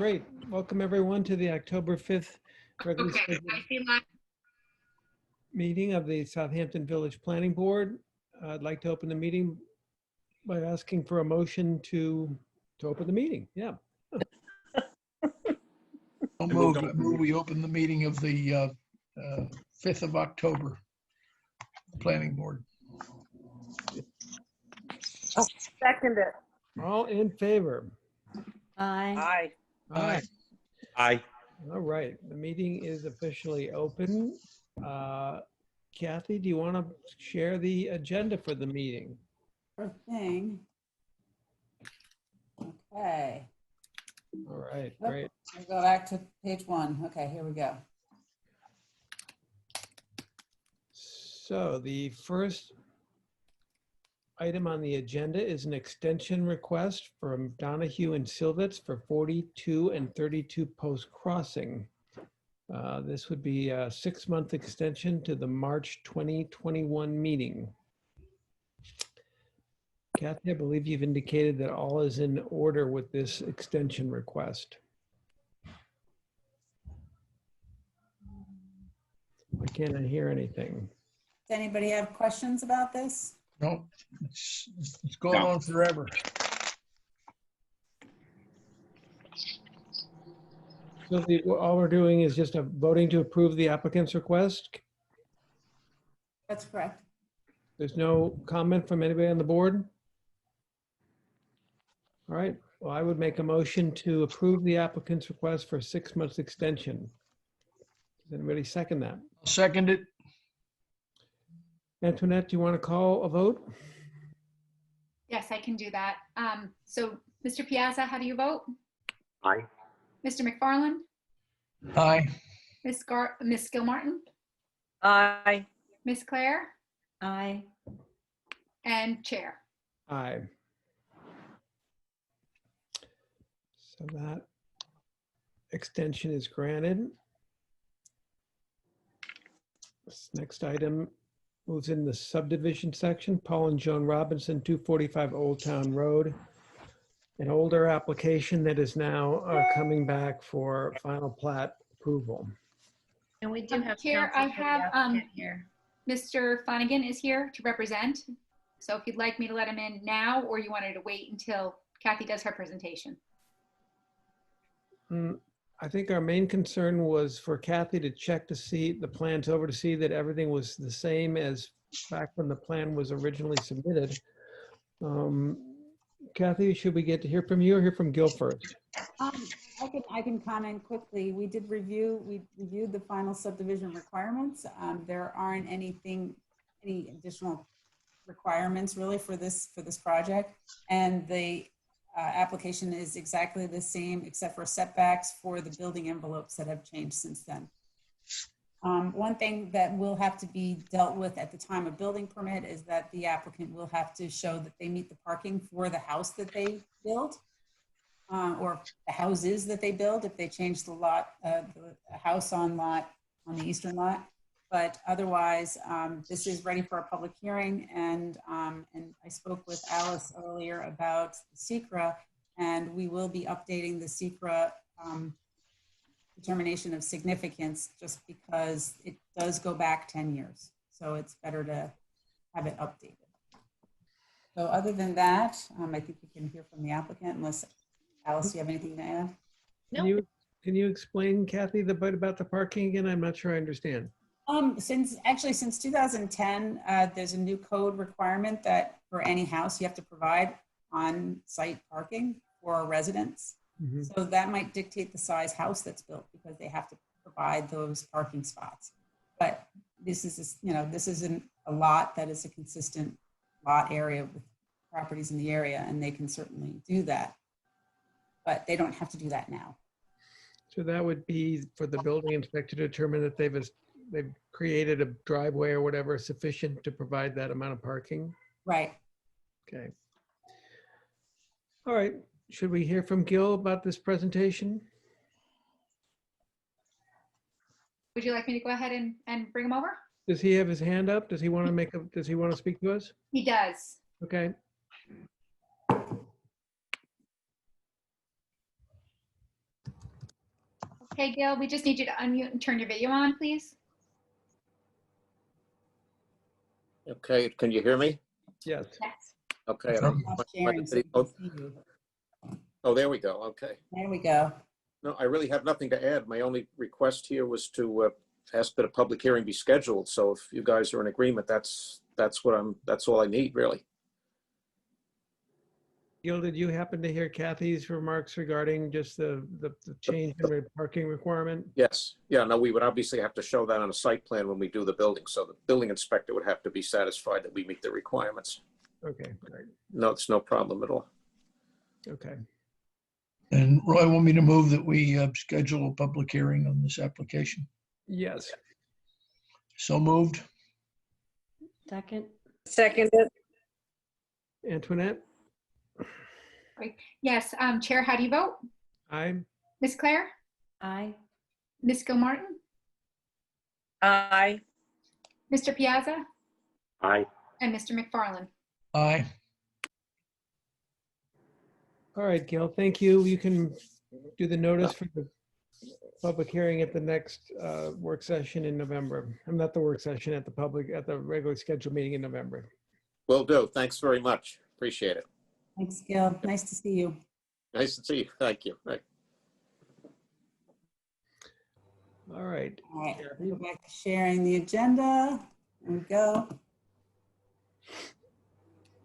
right. Welcome everyone to the October 5th regularly Okay, scheduled I see my, meeting of the Southampton Village Planning Board. I'd like to open the meeting by asking for a motion to open the meeting. Yeah. I'll move we open the meeting of the 5th of October Planning Board. Second it. All in favor? Aye. Aye. Aye. All right. The meeting is officially open. Kathy, do you want to share the agenda for the meeting? Sure thing. Okay, All right, Yep. great. we'll go back to page 1. Okay, here we go. So the first item on the agenda is an extension request from Donahue and Silvitz for 42 and 32 Post Crossing. This would be a 6-month extension to the March 2021 meeting. Kathy, I believe you've indicated that all is in order with this extension request. I can't hear anything. Does anybody have questions about this? No, it's going on forever. So all we're doing is just voting to approve the applicant's request. That's correct. There's no comment from anybody on the board? All right, well, I would make a motion to approve the applicant's request for a 6-month extension. Does anybody second that? I'll second it. Antoinette, do you want to call a vote? yes, I can do that. So Mr. Piazza, how do you vote? Aye. Mr. McFarland, Aye. Miss Gilmartin, Aye. Miss Claire, Aye. and Chair. Aye. So that extension is granted. This next item moves in the subdivision section, Paul and Joan Robinson, 245 Old Town Road. An older application that is now coming back for final plat approval. And we do have. Chair, counsel I for the have, applicant here. Mr. Flanagan is here to represent. So if you'd like me to let him in now, or you wanted to wait until Kathy does her presentation. I think our main concern was for Kathy to check to see the plans over to see that everything was the same as back when the plan was originally submitted. Kathy, should we get to hear from you or hear from Gil first? I can comment quickly. We reviewed the final subdivision requirements. There aren't any additional requirements really for this project. And the application is exactly the same except for setbacks for the building envelopes that have changed since then. One thing that will have to be dealt with at the time of building permit is that the applicant will have to show that they meet the parking for the house that they build, or the houses that they build if they change the lot, the house on the eastern lot. But otherwise, this is ready for a public hearing, and I spoke with Alice earlier about SECRA, and we will be updating the SECRA determination of significance just because it does go back 10 years. So it's better to have it updated. So other than that, I think we can hear from the applicant unless, Alice, do you have anything to add? No. Can you explain, Kathy, the bit about the parking again? I'm not sure I understand. Since 2010, there's a new code requirement that for any house, you have to provide on-site parking for residents. Mhm. So that might dictate the size house that's built because they have to provide those parking spots. But this is, this isn't a lot that is a consistent lot area with properties in the area, and they can certainly do that. But they don't have to do that now. So that would be for the building inspector to determine that they've created a driveway or whatever sufficient to provide that amount of parking? Right. Okay. All right. Should we hear from Gil about this presentation? Would you like me to go ahead and bring him over? Does he have his hand up? Does he want to speak to us? He does. Okay. Okay, Gail, we just need you to unmute and turn your video on, please. Okay, can you hear me? Yes. Yes. Okay. I don't- Stop sharing so we can see you. Oh, there we go. Okay. There we go. No, I really have nothing to add. My only request here was to ask that a public hearing be scheduled. So if you guys are in agreement, that's all I need, really. Gil, did you happen to hear Kathy's remarks regarding just the change in parking requirement? Yes. Yeah, no, we would obviously have to show that on a site plan when we do the building. So the building inspector would have to be satisfied that we meet the requirements. Okay, great. No, it's no problem at all. Okay. And Roy, want me to move that we schedule a public hearing on this application? Yes. So moved. Second. Seconded. Antoinette? Yes, Chair, how do you vote? Aye. Ms. Claire? Aye. Ms. Gilmartin? Aye. Mr. Piazza? Aye. And Mr. McFarland? Aye. All right, Gil, thank you. You can do the notice for the public hearing at the next work session in November. I'm not the work session at the regular scheduled meeting in November. Will do. Thanks very much. Appreciate it. Thanks, Gil. Nice to see you. Nice to see you. Thank you. Right. All right. All right, go back to sharing the agenda. There we go.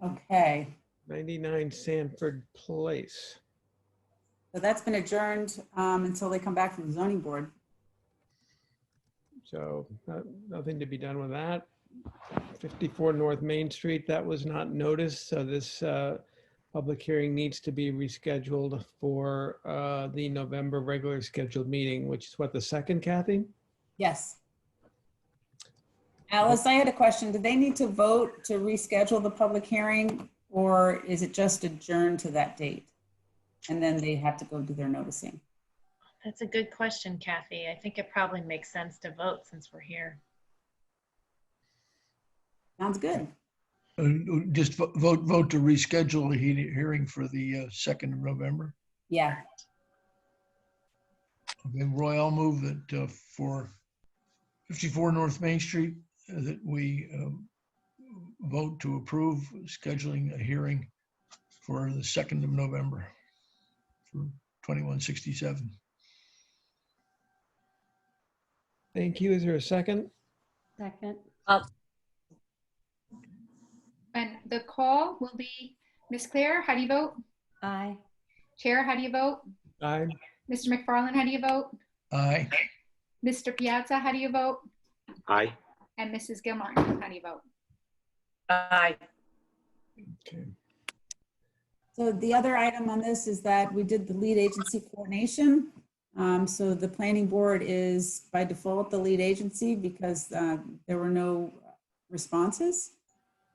Okay, 99 Sanford Place. so that's been adjourned until they come back from the zoning board. So nothing to be done with that. 54 North Main Street, that was not noticed. So this public hearing needs to be rescheduled for the November regular scheduled meeting, which is what, the 2nd, Kathy? Yes. Alice, I had a question. Do they need to vote to reschedule the public hearing, or is it just adjourned to that date? And then they have to go do their noticing? That's a good question, Kathy. I think it probably makes sense to vote since we're here. Sounds good. Just vote to reschedule the hearing for the 2nd of November. Yeah. Okay, Roy, I'll move that for 54 North Main Street, that we vote to approve scheduling a hearing for the 2nd of November for 2167. Thank you. Is there a second? Second. And the call will be Ms. Claire, how do you vote? Aye. Chair, how do you vote? Aye. Mr. McFarland, how do you vote? Aye. Mr. Piazza, how do you vote? Aye. And Mrs. Gilmartin, how do you vote? Aye. Okay. So the other item on this is that we did the lead agency coordination. So the planning board is by default the lead agency because there were no responses.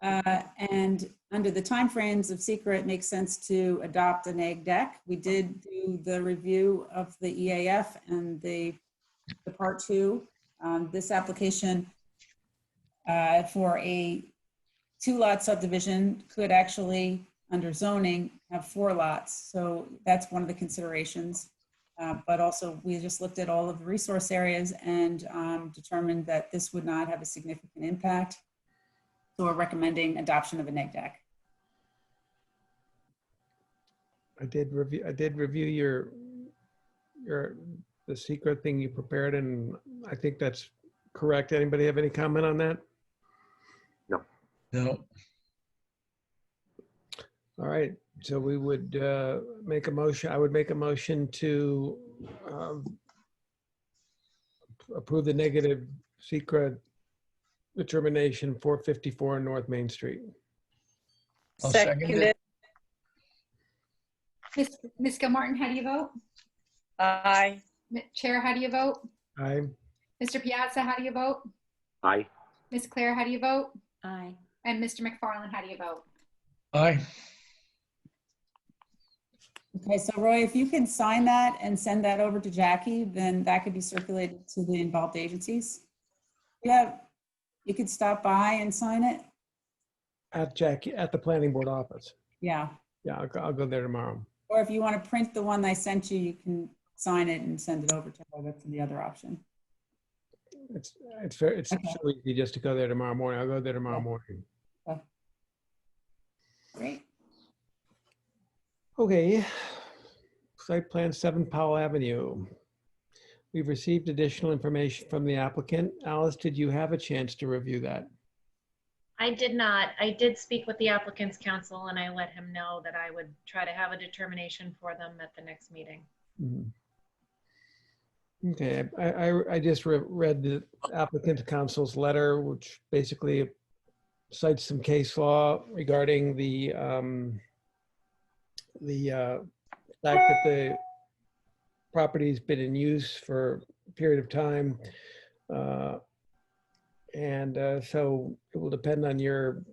And under the timeframes of SECRA, it makes sense to adopt an egg deck. We did do the review of the EAF and the part 2. This application for a 2-lot subdivision could actually, under zoning, have 4 lots. So that's one of the considerations. But also, we just looked at all of the resource areas and determined that this would not have a significant impact. So we're recommending adoption of a neg deck. I did review the secret thing you prepared, and I think that's correct. Anybody have any comment on that? No. All right, so we would make a motion. I would make a motion to approve the negative secret determination for 54 North Main Street. I'll second it. Seconded. Ms. Gilmartin, how do you vote? Aye. Chair, how do you vote? Aye. Mr. Piazza, how do you vote? Aye. Ms. Claire, how do you vote? Aye. And Mr. McFarland, how do you vote? Aye. Okay, so Roy, if you can sign that and send that over to Jackie, then that could be circulated to the involved agencies. Yeah, you could stop by and sign it. At Jackie, at the planning board office. Yeah. Yeah, I'll go there tomorrow. Or if you want to print the one I sent you, you can sign it and send it over to her. That's the other option. It's Okay. so easy just to go there tomorrow morning. I'll go there tomorrow Yeah. morning. Great. Okay. Site plan 7 Powell Avenue. We've received additional information from the applicant. Alice, did you have a chance to review that? I did not. I did speak with the applicant's counsel and I let him know that I would try to have a determination for them at the next meeting. Mhm. Okay, I just read the applicant counsel's letter, which basically cites some case law regarding the fact that the property's been in use for a period of time. So it will depend on your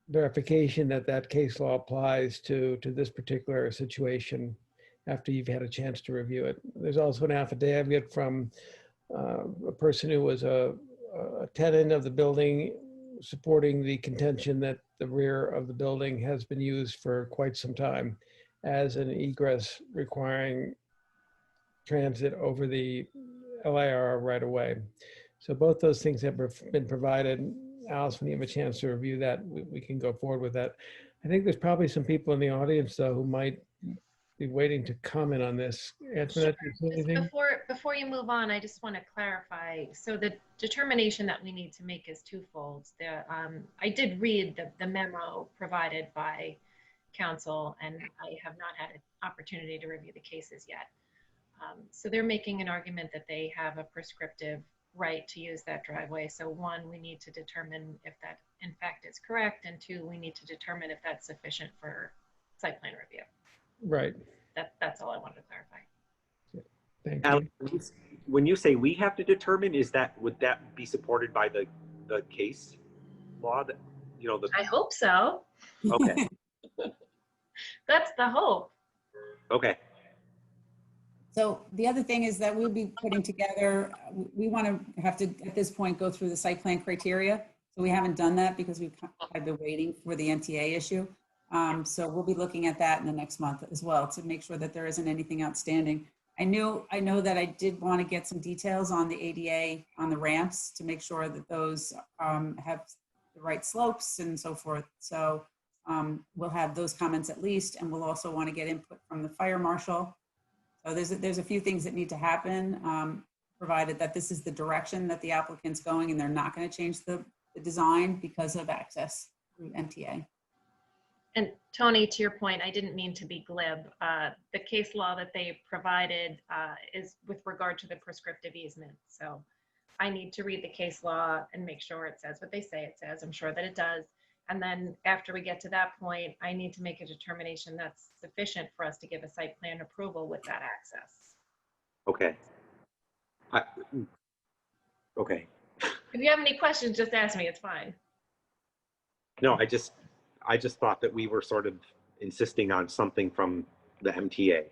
verification that that case law applies to this particular situation after you've had a chance to review it. There's also an affidavit from a person who was a tenant of the building supporting the contention that the rear of the building has been used for quite some time as an egress requiring transit over the LIR right away. So both those things have been provided. Alice, when you have a chance to review that, we can go forward with that. I think there's probably some people in the audience, though, who might be waiting to comment on this. Antoinette, do you see Just anything? before you move on, I just want to clarify. So the determination that we need to make is twofold. I did read the memo provided by counsel, and I have not had an opportunity to review the cases yet. So they're making an argument that they have a prescriptive right to use that driveway. So one, we need to determine if that in fact is correct, and two, we need to determine if that's sufficient for site plan review. Right. That's all I wanted to clarify. Thank you. Alex, when you say we have to determine, would that be supported by the case law that, I hope so. okay, That's the hope. okay. So the other thing is that we'll be putting together, we want to have to, at this point, go through the site plan criteria. So we haven't done that because we've had been waiting for the MTA issue. So we'll be looking at that in the next month as well to make sure that there isn't anything outstanding. I know that I did want to get some details on the ADA, on the ramps, to make sure that those have the right slopes and so forth. So we'll have those comments at least, and we'll also want to get input from the fire marshal. So there's a few things that need to happen, provided that this is the direction that the applicant's going and they're not going to change the design because of access through MTA. And Tony, to your point, I didn't mean to be glib. The case law that they provided is with regard to the prescriptive easement. So I need to read the case law and make sure it says what they say it says. I'm sure that it does. And then after we get to that point, I need to make a determination that's sufficient for us to give a site plan approval with that access. Okay. Okay. If you have any questions, just ask me. It's fine. No, I just thought that we were sort of insisting on something from the MTA.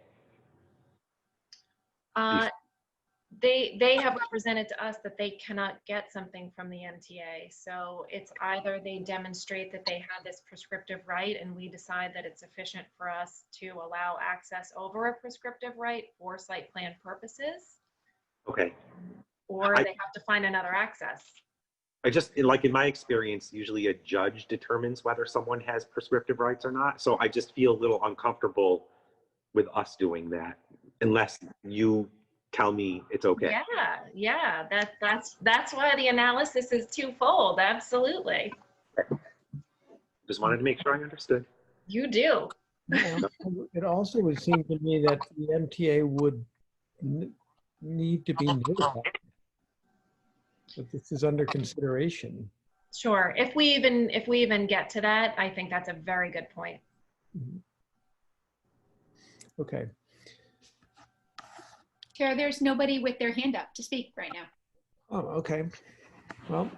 They have represented to us that they cannot get something from the MTA. So it's either they demonstrate that they have this prescriptive right and we decide that it's sufficient for us to allow access over a prescriptive right for site plan purposes, Okay. or they have to find another access. I just, like in my experience, usually a judge determines whether someone has prescriptive rights or not. So I just feel a little uncomfortable with us doing that unless you tell me it's okay. Yeah, that's why the analysis is twofold. Absolutely. Just wanted to make sure I understood. You do. It also would seem to me that the MTA would need to be notified that this is under consideration. Sure. If we even get to that, I think that's a very good point. Okay. Chair, there's nobody with their hand up to speak right now. Oh, okay. Well,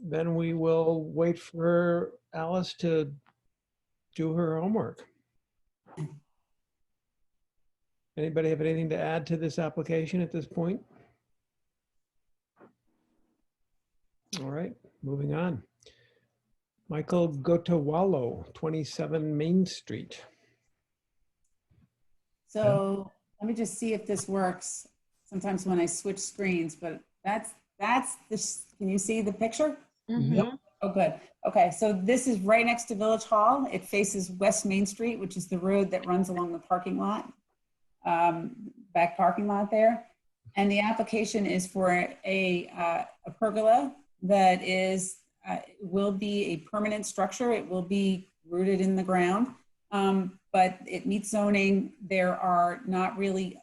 then we will wait for Alice to do her homework. Anybody have anything to add to this application at this point? All right, moving on. Michael Gotowalo, 27 Main Street. So Let me just see if this works. Sometimes when I switch screens, but that's this. Can you see the picture? Mhm. Oh, good. Okay, so this is right next to Village Hall. It faces West Main Street, which is the road that runs along the parking lot, back parking lot there. And the application is for a pergola that is will be a permanent structure. It will be rooted in the ground, but it meets zoning. There are not really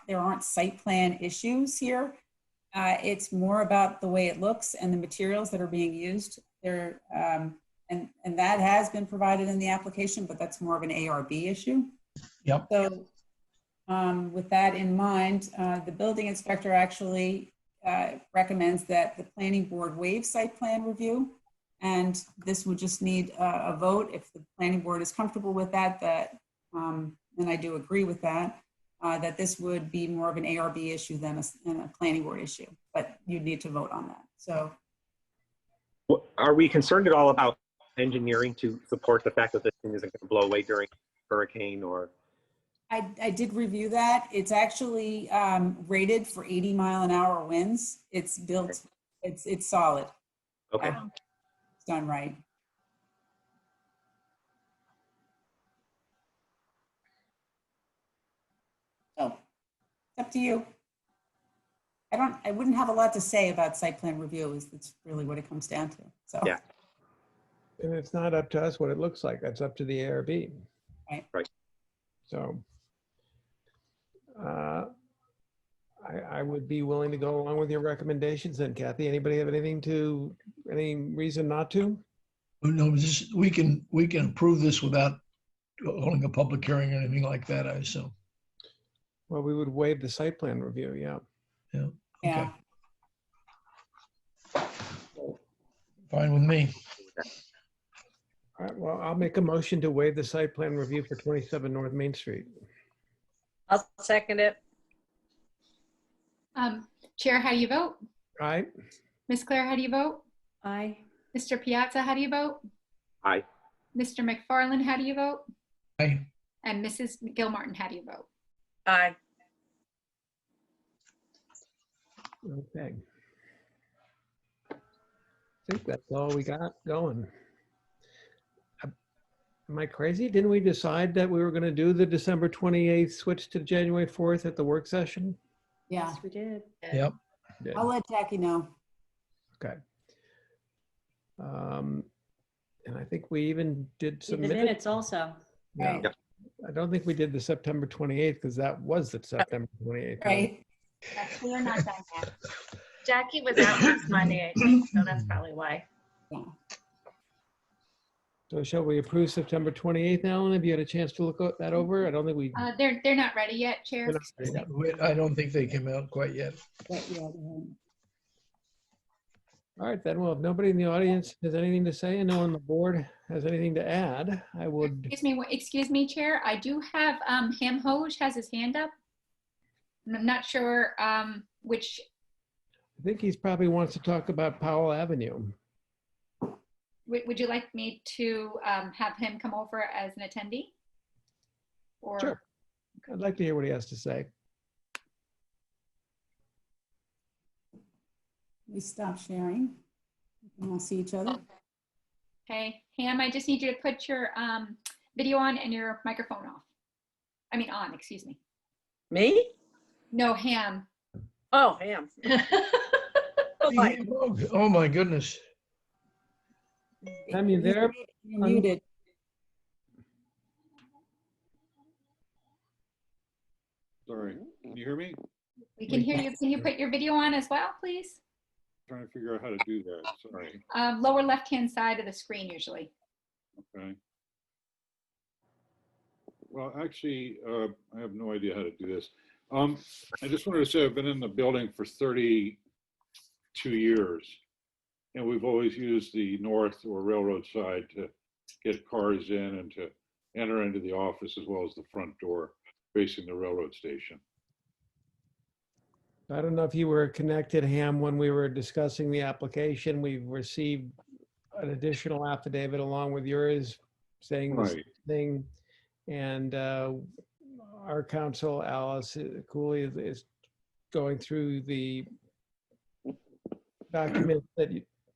there aren't site plan issues here. It's more about the way it looks and the materials that are being used there. And that has been provided in the application, but that's more of an ARB issue. Yep. So with that in mind, the building inspector actually recommends that the planning board waive site plan review. And this would just need a vote if the planning board is comfortable with that, and I do agree with that, that this would be more of an ARB issue than a planning board issue, but you'd need to vote on that. So Are we concerned at all about engineering to support the fact that this thing isn't going to blow away during hurricane or? I did review that. It's actually rated for 80-mile-an-hour winds. It's built, it's solid. Okay. It's done right. So it's up to you. I wouldn't have a lot to say about site plan review. That's really what it comes down to. So. Yeah. And it's not up to us what it looks like. That's up to the ARB. Right. Right. So I would be willing to go along with your recommendations. And Kathy, anybody have any reason not to? No, we can approve this without holding a public hearing or anything like that, I assume. Well, we would waive the site plan review, yeah. Yeah. Yeah. Okay. Fine with me. All right, well, I'll make a motion to waive the site plan review for 27 North Main Street. I'll second it. Chair, how do you vote? All right, Ms. Claire, how do you vote? Aye. Mr. Piazza, how do you vote? Aye. Mr. McFarland, how do you vote? Aye. And Mrs. Gilmartin, how do you vote? Aye. okay. I think that's all we got going. Am I crazy? Didn't we decide that we were going to do the December 28th switch to January 4th at the work session? Yeah. Yes, we did. Yep. Yeah. I'll let Jackie know. Okay. And I think we even did The submit. minutes also. Yeah. Right. Yep. I don't think we did the September 28th because that was the September 28th. Right. We're not done yet. Jackie was out last Monday, I think, so that's probably why. Yeah. So shall we approve September 28th, Alan? Have you had a chance to look that over? I don't think we. They're not ready yet, Chair. we're not ready yet. I don't think they came out quite yet. But, yeah, All right, then, well, if nobody in the audience has anything to say and no one on the board has anything to add, I would, Excuse me, Chair. I do have Ham Hoj has his hand up. And I'm not sure which. I think he's probably wants to talk about Powell Avenue. Would you like me to have him come over as an attendee? Or Sure. I'd like to hear what he has to say. we stop sharing. And we'll see each other. Okay, Ham, I just need you to put your video on and your microphone off. I mean on, excuse me. Me? No, Ham. Oh, Ham. Oh, my. Oh, my goodness. I mean, there, You're muted. Sorry, can you hear me? We can hear you. Can you put your video on as well, please? Trying to figure out how to do that, sorry. Lower left-hand side of the screen usually. Okay. Well, actually, I have no idea how to do this. I just wanted to say I've been in the building for 32 years. And we've always used the north or railroad side to get cars in and to enter into the office as well as the front door facing the railroad station. I don't know if you were connected, Ham, when we were discussing the application. We've received an additional affidavit along with yours saying the same Right. thing. And our counsel, Alice Cooley, is going through the documents that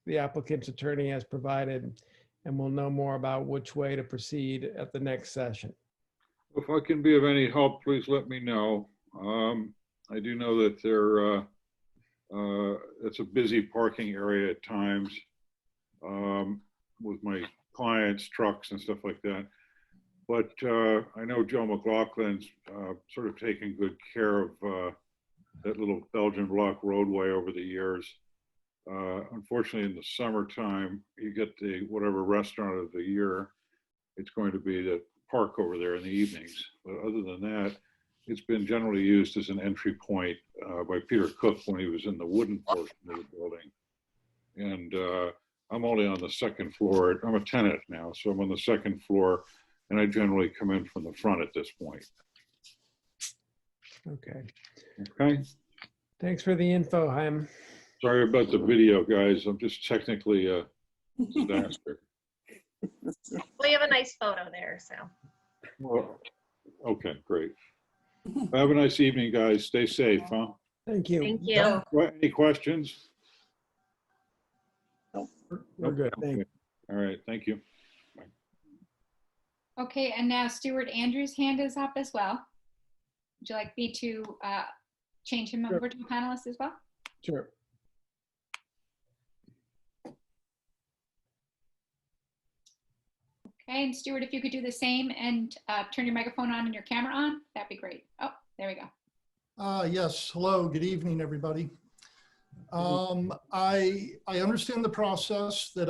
the applicant's attorney has provided, and we'll know more about which way to proceed at the next session. If I can be of any help, please let me know. I do know that it's a busy parking area at times with my clients' trucks and stuff like that. But I know Joe McLaughlin's sort of taken good care of that little Belgian block roadway over the years. Unfortunately, in the summertime, you get the whatever restaurant of the year, it's going to be the park over there in the evenings. But other than that, it's been generally used as an entry point by Peter Cook when he was in the wooden portion of the building. And I'm only on the second floor. I'm a tenant now, so I'm on the second floor, and I generally come in from the front at this point. Okay. Okay. Thanks for the info, Chaim. Sorry about the video, guys. I'm just technically a disaster. Well, you have a nice photo there, so. Well, okay, great. Have a nice evening, guys. Stay safe, huh? Thank you. Thank you. Any questions? We're good. Okay. Thank you. All right, thank you. Okay, and now Stuart Andrews' hand is up as well. Would you like me to change him over to a panelist as well? Sure. Okay, and Stuart, if you could do the same and turn your microphone on and your camera on, that'd be great. Oh, there we go. Yes, hello, good evening, everybody. I understand the process that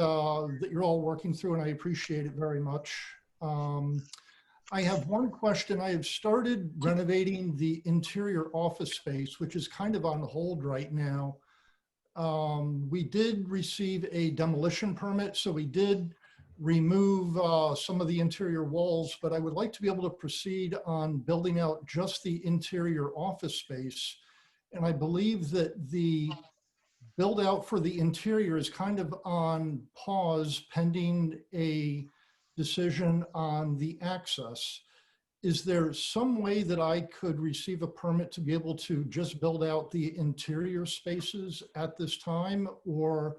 you're all working through, and I appreciate it very much. I have one question. I have started renovating the interior office space, which is kind of on hold right now. We did receive a demolition permit, so we did remove some of the interior walls, but I would like to be able to proceed on building out just the interior office space. And I believe that the build out for the interior is kind of on pause pending a decision on the access. Is there some way that I could receive a permit to be able to just build out the interior spaces at this time? Or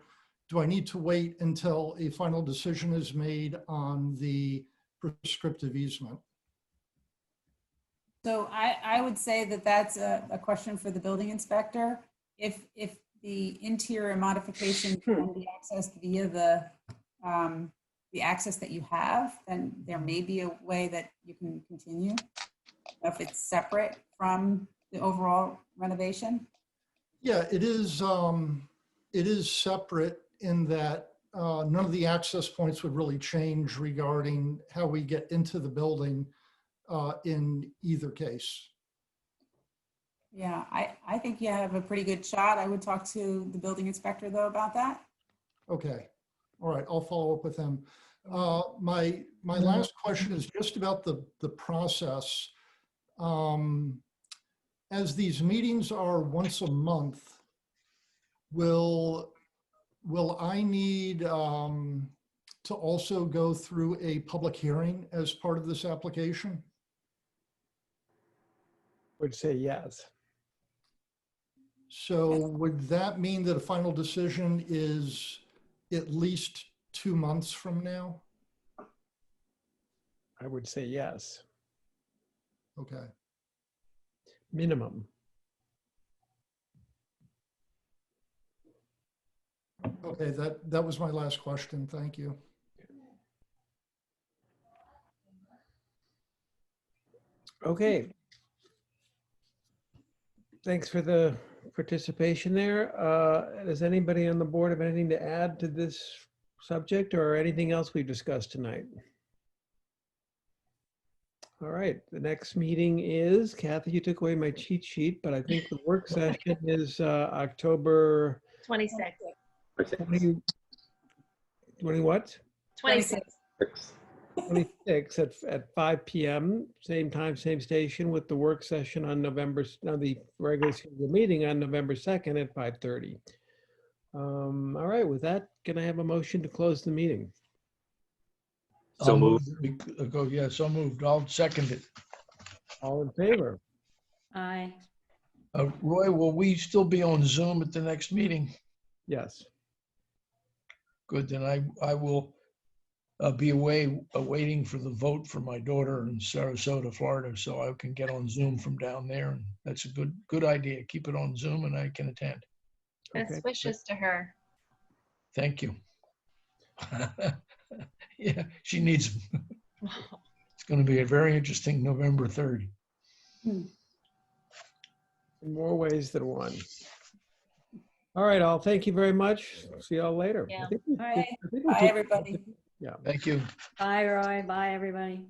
do I need to wait until a final decision is made on the prescriptive easement? So I would say that that's a question for the building inspector. If the interior modification can be accessed via the access that you have, then there may be a way that you can continue if it's separate from the overall renovation. Yeah, it is separate in that none of the access points would really change regarding how we get into the building in either case. Yeah, I think you have a pretty good shot. I would talk to the building inspector though about that. Okay, all right, I'll follow up with him. My last question is just about the process. As these meetings are once a month, will I need to also go through a public hearing as part of this application? Would say yes. So would that mean that a final decision is at least 2 months from now? I would say yes. Okay. Minimum. Okay, that was my last question. Thank you. Okay. Thanks for the participation there. Does anybody on the board have anything to add to this subject or anything else we've discussed tonight? All right, the next meeting is, Kathy, you took away my cheat sheet, but I think the work session is October 26. 20 what? 26. 26 at 5 p.m. Same time, same station, with the work session on the regular scheduled meeting on November 2nd at 5:30. All right, with that, can I have a motion to close the meeting? So moved. Yeah, so moved. I'll second it. All in favor? Aye. Roy, will we still be on Zoom at the next meeting? Yes. Good, then I will be away, waiting for the vote for my daughter in Sarasota, Florida, so I can get on Zoom from down there. And that's a good idea. Keep it on Zoom and I can attend. Best Okay. wishes to her. Thank you. Yeah, she needs, it's going to be a very interesting November 3rd. In more ways than one. All right, all. Thank you very much. See y'all later. Yeah. We All right. did- I think we Bye, did- everybody. Yeah. Thank you. Bye, Roy. Bye, everybody.